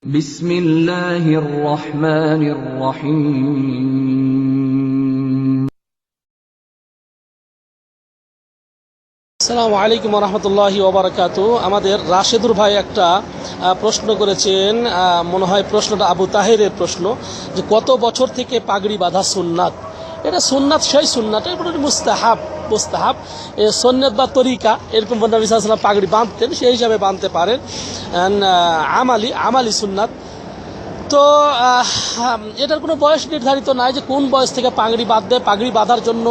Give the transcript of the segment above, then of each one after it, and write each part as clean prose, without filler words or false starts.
বিসমিল্লাহির রহমানির রহিম। আসসালামু আলাইকুম ওয়া রাহমাতুল্লাহি ওয়া বারাকাতুহু। আমাদের রাশেদুর ভাই একটা প্রশ্ন করেছেন, মনে হয় প্রশ্নটা আবু তাহেরের প্রশ্ন, যে কত বছর থেকে পাগড়ি বাঁধা সুন্নাত। এটা সুন্নাত, সেই সুন্নাত, এটা মুস্তাহাব। সুন্নাত বা তরিকা, এরকম নবী সাল্লাল্লাহু আলাইহি ওয়াসাল্লাম পাগড়ি বাঁধতেন, সেই হিসাবে বাঁধতে পারেন। আমালি সুন্নাত। তো এটার কোনো বয়স নির্ধারিত নাই যে কোন বয়স থেকে পাগড়ি বাঁধবে। পাগড়ি বাঁধার জন্য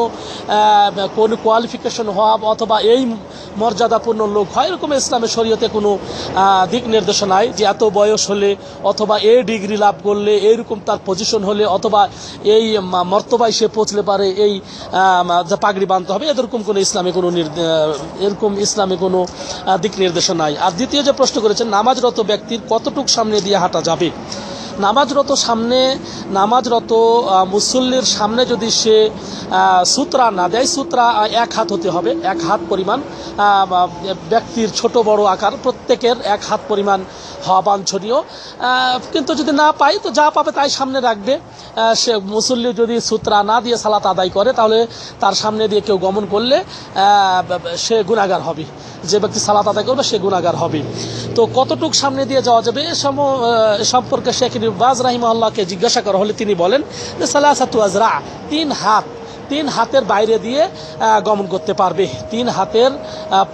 কোন কোয়ালিফিকেশন হওয়া অথবা এই মর্যাদাপূর্ণ লোক হয়, এরকম ইসলামের শরীয়তে কোনো দিক নির্দেশনা নাই যে এত বয়স হলে অথবা এই ডিগ্রি লাভ করলে, এইরকম তার পজিশন হলে অথবা এই মর্তবায় সে পৌঁছলে পারে এই পাগড়ি বাঁধতে হবে, এরকম কোনো ইসলামে কোনো কোনো দিক নির্দেশনা নাই। আর দ্বিতীয় যে প্রশ্ন করেছেন, নামাজরত ব্যক্তির কতটুক সামনে দিয়ে হাঁটা যাবে। নামাজরত মুসল্লির সামনে যদি সে সূত্রা না দেয়, সূত্রা এক হাত হতে হবে, এক হাত পরিমাণ। ব্যক্তির ছোট বড় আকার প্রত্যেকের এক হাত পরিমাণ হওয়া বাঞ্ছনীয়। কিন্তু যদি না পাই তো যা পাবে তাই সামনে রাখবে। সে মুসল্লি যদি সূত্রা না দিয়ে সালাত আদায় করে, তাহলে তার সামনে দিয়ে কেউ গমন করলে সে গুনাহগার হবে। যে ব্যক্তি সালাত আদায় করবে সে গুনাহগার হবে। তো কতটুক সামনে দিয়ে যাওয়া যাবে এ সম্পর্কে শেখ ইবনে বাজ রাহিমাহুল্লাহকে জিজ্ঞাসা করা হলে তিনি বলেন যে সালাসাতু আযরা, 3 হাতের বাইরে দিয়ে গমন করতে পারবে। 3 হাতের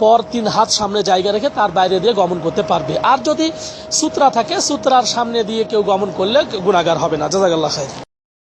পর 3 হাত সামনে জায়গা রেখে তার বাইরে দিয়ে গমন করতে পারবে। আর যদি সূত্রা থাকে, সূত্রার সামনে দিয়ে কেউ গমন করলে গুনাহগার হবে না। জাযাকাল্লাহ খাইর।